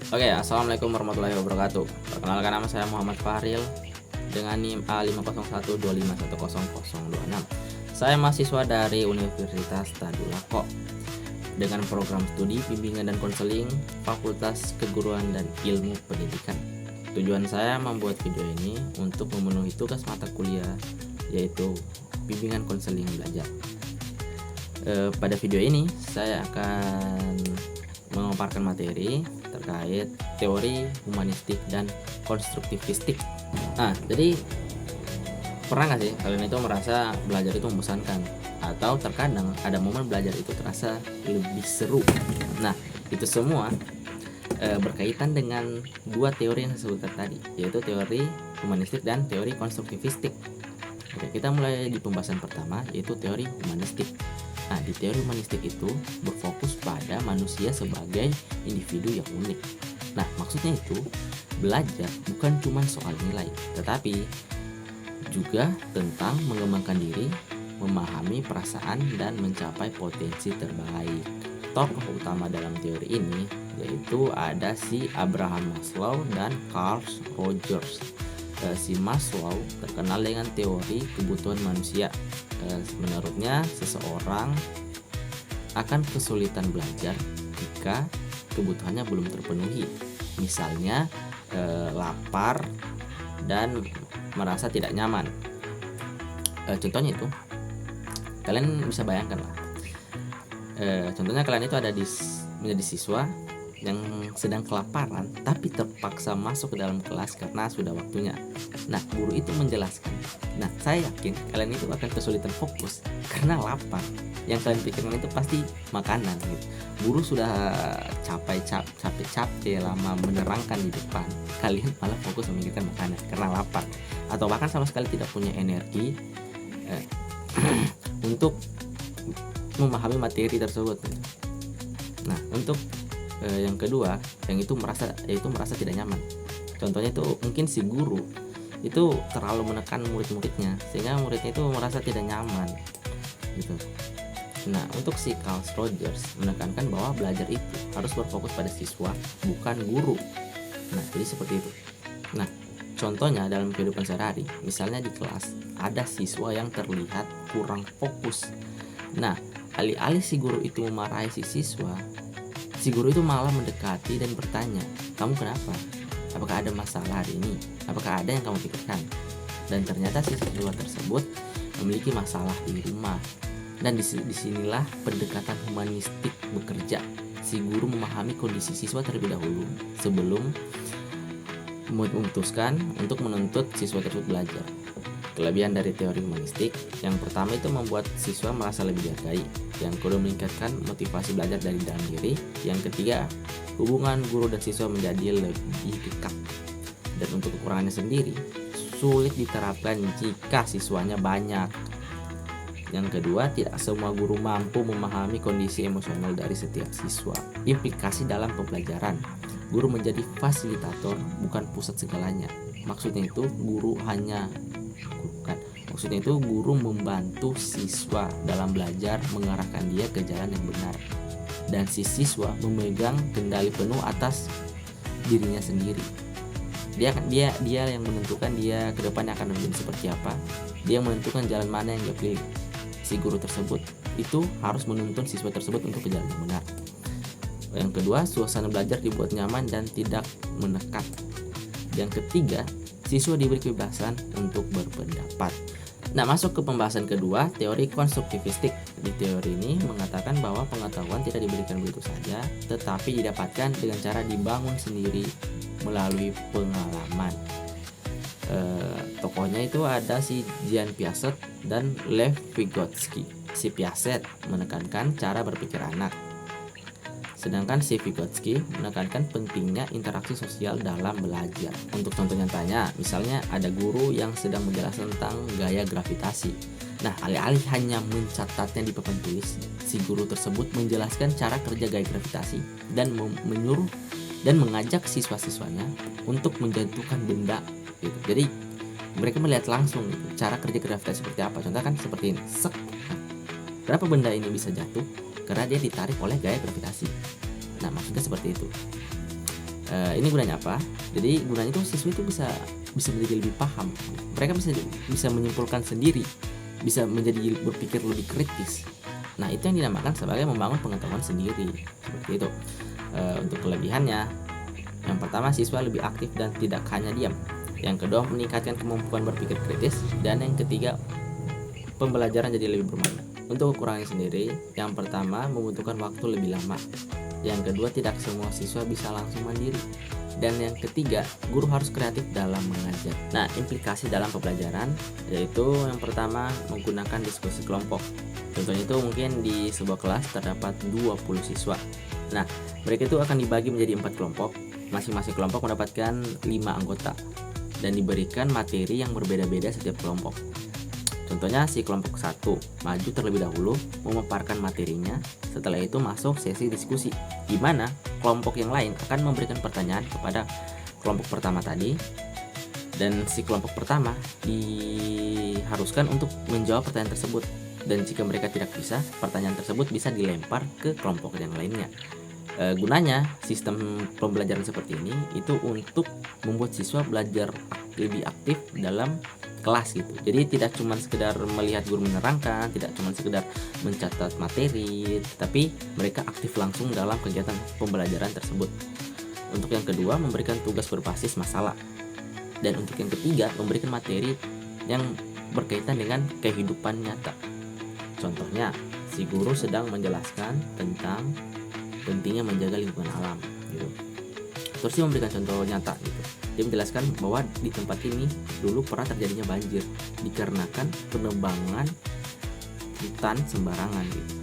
Oke, assalamualaikum warahmatullahi wabarakatuh. Perkenalkan, nama saya Muhammad Fahril dengan NIM A50125100026. Saya mahasiswa dari Universitas Tadulako dengan program studi bimbingan dan konseling Fakultas Keguruan dan Ilmu Pendidikan. Tujuan saya membuat video ini untuk memenuhi tugas mata kuliah, yaitu bimbingan konseling belajar. Pada video ini saya akan memaparkan materi terkait teori humanistik dan konstruktivistik. Nah, jadi pernah nggak sih kalian itu merasa belajar itu membosankan, atau terkadang ada momen belajar itu terasa lebih seru? Nah, itu semua berkaitan dengan dua teori yang saya sebutkan tadi, yaitu teori humanistik dan teori konstruktivistik. Oke, kita mulai di pembahasan pertama, yaitu teori humanistik. Nah, di teori humanistik itu berfokus pada manusia sebagai individu yang unik. Nah, maksudnya itu belajar bukan cuma soal nilai, tetapi juga tentang mengembangkan diri, memahami perasaan, dan mencapai potensi terbaik. Tokoh utama dalam teori ini yaitu ada si Abraham Maslow dan Carl Rogers. Si Maslow terkenal dengan teori kebutuhan manusia. Menurutnya, seseorang akan kesulitan belajar jika kebutuhannya belum terpenuhi. Misalnya lapar dan merasa tidak nyaman. Contohnya itu, kalian bisa bayangkan lah. Contohnya kalian itu menjadi siswa yang sedang kelaparan tapi terpaksa masuk ke dalam kelas karena sudah waktunya. Nah, guru itu menjelaskan. Nah, saya yakin kalian itu akan kesulitan fokus karena lapar. Yang kalian pikirkan itu pasti makanan gitu. Guru sudah capek lama menerangkan di depan, kalian malah fokus memikirkan makanan karena lapar, atau bahkan sama sekali tidak punya energi untuk memahami materi tersebut. Nah, untuk yang kedua, yang itu merasa tidak nyaman. Contohnya itu mungkin si guru itu terlalu menekan murid-muridnya sehingga muridnya itu merasa tidak nyaman gitu. Nah, untuk si Carl Rogers menekankan bahwa belajar itu harus berfokus pada siswa, bukan guru. Nah, jadi seperti itu. Nah, contohnya dalam kehidupan sehari-hari, misalnya di kelas ada siswa yang terlihat kurang fokus. Nah, alih-alih si guru itu memarahi si siswa, si guru itu malah mendekati dan bertanya, "Kamu kenapa? Apakah ada masalah hari ini? Apakah ada yang kamu pikirkan?" Dan ternyata si siswa tersebut memiliki masalah di rumah. Dan disinilah pendekatan humanistik bekerja. Si guru memahami kondisi siswa terlebih dahulu sebelum memutuskan untuk menuntut siswa tersebut belajar. Kelebihan dari teori humanistik, yang pertama itu membuat siswa merasa lebih dihargai. Yang kedua, meningkatkan motivasi belajar dari dalam diri. Yang ketiga, hubungan guru dan siswa menjadi lebih dekat. Dan untuk kekurangannya sendiri, sulit diterapkan jika siswanya banyak. Yang kedua, tidak semua guru mampu memahami kondisi emosional dari setiap siswa. Implikasi dalam pembelajaran, guru menjadi fasilitator, bukan pusat segalanya. Maksudnya itu guru membantu siswa dalam belajar, mengarahkan dia ke jalan yang benar, dan si siswa memegang kendali penuh atas dirinya sendiri. Dia yang menentukan dia ke depannya akan menjadi seperti apa. Dia menentukan jalan mana yang dia pilih. Si guru tersebut itu harus menuntun siswa tersebut untuk ke jalan yang benar. Yang kedua, suasana belajar dibuat nyaman dan tidak menekan. Yang ketiga, siswa diberi kebebasan untuk berpendapat. Nah, masuk ke pembahasan kedua, teori konstruktivistik. Di teori ini mengatakan bahwa pengetahuan tidak diberikan begitu saja, tetapi didapatkan dengan cara dibangun sendiri melalui pengalaman. Tokohnya itu ada si Jean Piaget dan Lev Vygotsky. Si Piaget menekankan cara berpikir anak, sedangkan si Vygotsky menekankan pentingnya interaksi sosial dalam belajar. Untuk contoh nyatanya, misalnya ada guru yang sedang menjelaskan tentang gaya gravitasi. Nah, alih-alih hanya mencatatnya di papan tulis, si guru tersebut menjelaskan cara kerja gaya gravitasi dan menyuruh dan mengajak siswa-siswanya untuk menjatuhkan benda gitu. Jadi mereka melihat langsung gitu, cara kerja gravitasi seperti apa. Contohnya kan seperti ini. Sek. Kenapa benda ini bisa jatuh? Karena dia ditarik oleh gaya gravitasi. Nah, maksudnya seperti itu. Ini gunanya apa? Jadi gunanya itu siswa itu bisa menjadi lebih paham. Mereka bisa menyimpulkan sendiri, bisa menjadi berpikir lebih kritis. Nah, itu yang dinamakan sebagai membangun pengetahuan sendiri. Seperti itu. Untuk kelebihannya, yang pertama, siswa lebih aktif dan tidak hanya diam. Yang kedua, meningkatkan kemampuan berpikir kritis. Dan yang ketiga, pembelajaran jadi lebih bermakna. Untuk kekurangannya sendiri, yang pertama, membutuhkan waktu lebih lama. Yang kedua, tidak semua siswa bisa langsung mandiri. Dan yang ketiga, guru harus kreatif dalam mengajar. Nah, implikasi dalam pembelajaran yaitu yang pertama, menggunakan diskusi kelompok. Contohnya itu mungkin di sebuah kelas terdapat 20 siswa. Nah, mereka itu akan dibagi menjadi 4 kelompok. Masing-masing kelompok mendapatkan 5 anggota dan diberikan materi yang berbeda-beda setiap kelompok. Contohnya si kelompok 1 maju terlebih dahulu memaparkan materinya, setelah itu masuk sesi diskusi, di mana kelompok yang lain akan memberikan pertanyaan kepada kelompok pertama tadi, dan si kelompok pertama diharuskan untuk menjawab pertanyaan tersebut, dan jika mereka tidak bisa, pertanyaan tersebut bisa dilempar ke kelompok yang lainnya. Gunanya sistem pembelajaran seperti ini itu untuk membuat siswa belajar lebih aktif dalam kelas gitu. Jadi tidak cuma sekedar melihat guru menerangkan, tidak cuma sekedar mencatat materi, tapi mereka aktif langsung dalam kegiatan pembelajaran tersebut. Untuk yang kedua, memberikan tugas berbasis masalah. Dan untuk yang ketiga, memberikan materi yang berkaitan dengan kehidupan nyata. Contohnya, si guru sedang menjelaskan tentang pentingnya menjaga lingkungan alam gitu. Terus dia memberikan contoh nyata gitu. Dia menjelaskan bahwa di tempat ini dulu pernah terjadinya banjir dikarenakan penebangan hutan sembarangan gitu.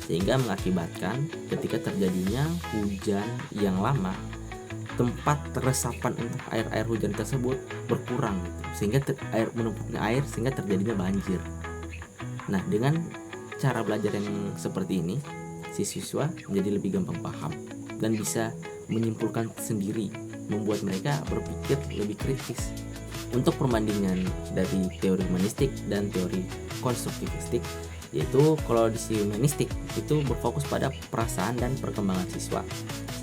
Sehingga mengakibatkan ketika terjadinya hujan yang lama, tempat resapan untuk air hujan tersebut berkurang gitu. Sehingga air menumpuknya air sehingga terjadinya banjir. Nah, dengan cara belajar yang seperti ini, si siswa menjadi lebih gampang paham dan bisa menyimpulkan sendiri, membuat mereka berpikir lebih kritis. Untuk perbandingan dari teori humanistik dan teori konstruktivistik, yaitu kalau di si humanistik itu berfokus pada perasaan dan perkembangan siswa,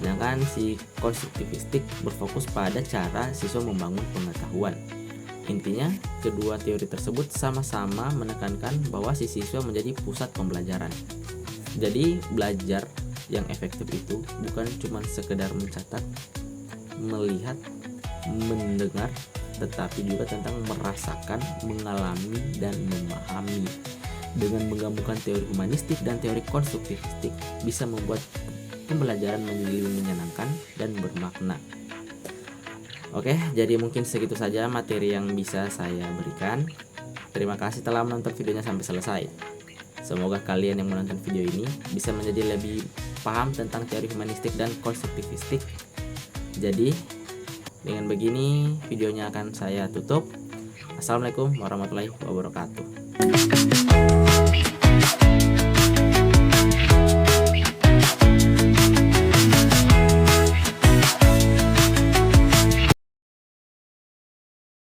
sedangkan si konstruktivistik berfokus pada cara siswa membangun pengetahuan. Intinya, kedua teori tersebut sama-sama menekankan bahwa si siswa menjadi pusat pembelajaran. Jadi belajar yang efektif itu bukan cuma sekedar mencatat, melihat, mendengar, tetapi juga tentang merasakan, mengalami, dan memahami. Dengan menggabungkan teori humanistik dan teori konstruktivistik bisa membuat pembelajaran menjadi lebih menyenangkan dan bermakna. Oke, jadi mungkin segitu saja materi yang bisa saya berikan. Terima kasih telah menonton videonya sampai selesai. Semoga kalian yang menonton video ini bisa menjadi lebih paham tentang teori humanistik dan konstruktivistik. Jadi, dengan begini videonya akan saya tutup. Assalamualaikum warahmatullahi wabarakatuh.